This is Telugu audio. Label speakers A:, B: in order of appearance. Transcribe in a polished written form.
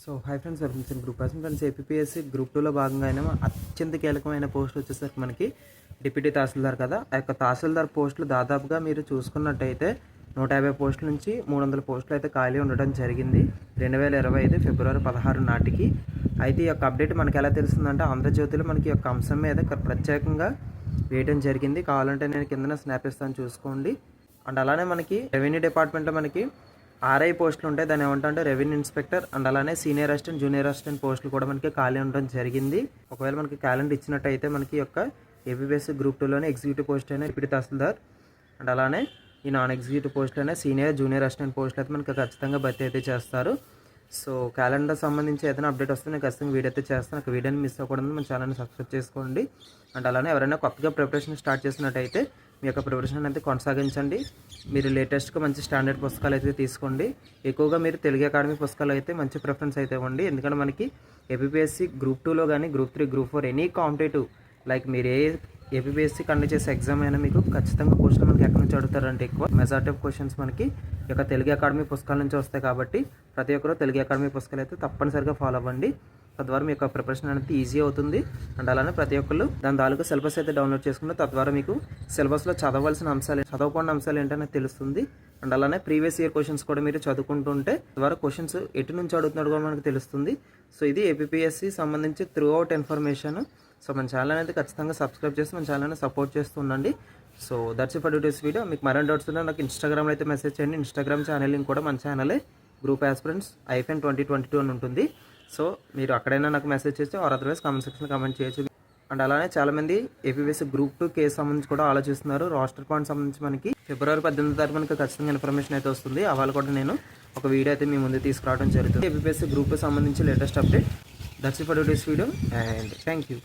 A: So hi friends, welcome group friends. APSC group 2లో భాగంగా అయినా అత్యంత కీలకమైన పోస్ట్ వచ్చేసరికి మనకి డిప్యూటీ తహసీల్దార్ కదా. ఆ యొక్క తహసీల్దార్ పోస్టులు దాదాపుగా మీరు చూసుకున్నట్టయితే 150 పోస్టుల నుంచి 300 పోస్టులు అయితే ఖాళీ ఉండడం జరిగింది 2025 ఫిబ్రవరి 16 నాటికి. అయితే ఈ యొక్క అప్డేట్ మనకి ఎలా తెలుస్తుందంటే ఆంధ్రజ్యోతిలో మనకి యొక్క అంశం మీద ప్రత్యేకంగా వేయడం జరిగింది. కావాలంటే నేను కిందన స్నాప్ ఇస్తాను, చూసుకోండి. అండ్ అలానే మనకి రెవెన్యూ డిపార్ట్మెంట్లో మనకి ఆర్ఐ పోస్టులు ఉంటాయి, దాన్ని ఏమంటే రెవెన్యూ ఇన్స్పెక్టర్. అండ్ అలానే సీనియర్ అసిస్టెంట్, జూనియర్ అసిస్టెంట్ పోస్టులు కూడా మనకి ఖాళీ ఉండడం జరిగింది. ఒకవేళ మనకి క్యాలెండర్ ఇచ్చినట్టయితే మనకి యొక్క ఏపీఎస్సీ గ్రూప్ 2లోనే ఎగ్జిక్యూటివ్ పోస్ట్ అయినా డిప్యూటీ తహసీల్దార్, అండ్ అలానే ఈ నాన్ ఎగ్జిక్యూటివ్ పోస్టులు అయినా సీనియర్, జూనియర్ అసిస్టెంట్ పోస్టులు అయితే మనకి ఖచ్చితంగా భర్తీ అయితే చేస్తారు. సో క్యాలెండర్ సంబంధించి ఏదైనా అప్డేట్ వస్తే నేను ఖచ్చితంగా వీడియో అయితే చేస్తాను. ఒక వీడియోని మిస్ అవ్వకూడదు, మన ఛానల్ని సబ్స్క్రైబ్ చేసుకోండి. అండ్ అలానే ఎవరైనా కొత్తగా ప్రిపరేషన్ స్టార్ట్ చేసినట్టయితే మీ యొక్క ప్రిపరేషన్ అయితే కొనసాగించండి. మీరు లేటెస్ట్గా మంచి స్టాండర్డ్ పుస్తకాలు అయితే తీసుకోండి. ఎక్కువగా మీరు తెలుగు అకాడమీ పుస్తకాలు అయితే మంచి ప్రిఫరెన్స్ అయితే ఇవ్వండి. ఎందుకంటే మనకి ఏపీఎస్సీ గ్రూప్ 2లో కానీ group 3, group 4 any competitive like మీరు ఏ ఏపీఎస్సీ కండక్ట్ చేసే ఎగ్జామ్ అయినా మీకు ఖచ్చితంగా క్వశ్చన్ మనకి ఎక్కడి నుంచి అడుగుతారంటే ఎక్కువ మెజారిటీ ఆఫ్ క్వశ్చన్స్ మనకి ఈ యొక్క తెలుగు అకాడమీ పుస్తకాల నుంచి వస్తాయి. కాబట్టి ప్రతి ఒక్కరు తెలుగు అకాడమీ పుస్తకాలు అయితే తప్పనిసరిగా ఫాలో అవ్వండి. తద్వారా మీ యొక్క ప్రిపరేషన్ అనేది ఈజీ అవుతుంది. అండ్ అలానే ప్రతి ఒక్కరు దాని తాలూకు సిలబస్ అయితే డౌన్లోడ్ చేసుకుంటే తద్వారా మీకు సిలబస్లో చదవలసిన అంశాలు, చదవకుండా అంశాలు ఏంటనే తెలుస్తుంది. అండ్ అలానే ప్రీవియస్ ఇయర్ క్వశ్చన్స్ కూడా మీరు చదువుకుంటుంటే ద్వారా క్వశ్చన్స్ ఎటు నుంచి అడుగుతున్నాడు కూడా మనకు తెలుస్తుంది. సో ఇది ఏపీఎస్సీ సంబంధించి త్రూ అవుట్ ఇన్ఫర్మేషన్. సో మన ఛానల్ అనేది ఖచ్చితంగా సబ్స్క్రైబ్ చేసి మన ఛానల్ని సపోర్ట్ చేస్తూ ఉండండి. So that's for today's video. మీకు మరిన్ని డౌట్స్ ఉన్నా నాకు ఇన్స్టాగ్రామ్లో అయితే మెసేజ్ చేయండి. ఇన్స్టాగ్రామ్ ఛానల్ లింక్ కూడా మన ఛానలే గ్రూప్ ఆస్పిరెంట్స్ -2022 అని ఉంటుంది. సో మీరు అక్కడైనా నాకు మెసేజ్ చేసి ఆర్ అదర్వైజ్ కామెంట్ సెక్షన్లో కామెంట్ చేయొచ్చు. అండ్ అలానే చాలామంది ఏపీఎస్సీ గ్రూప్ 2 కేసు సంబంధించి కూడా ఆలోచిస్తున్నారు. రోస్టర్ పాయింట్ సంబంధించి మనకి ఫిబ్రవరి 18 తారీఖు మనకి ఖచ్చితంగా ఇన్ఫర్మేషన్ అయితే వస్తుంది. అవాళ కూడా నేను ఒక వీడియో అయితే మీ ముందు తీసుకురావడం జరుగుతుంది. ఏపీఎస్సీ గ్రూప్ 2 సంబంధించి latest update. That's for today's video and thank you.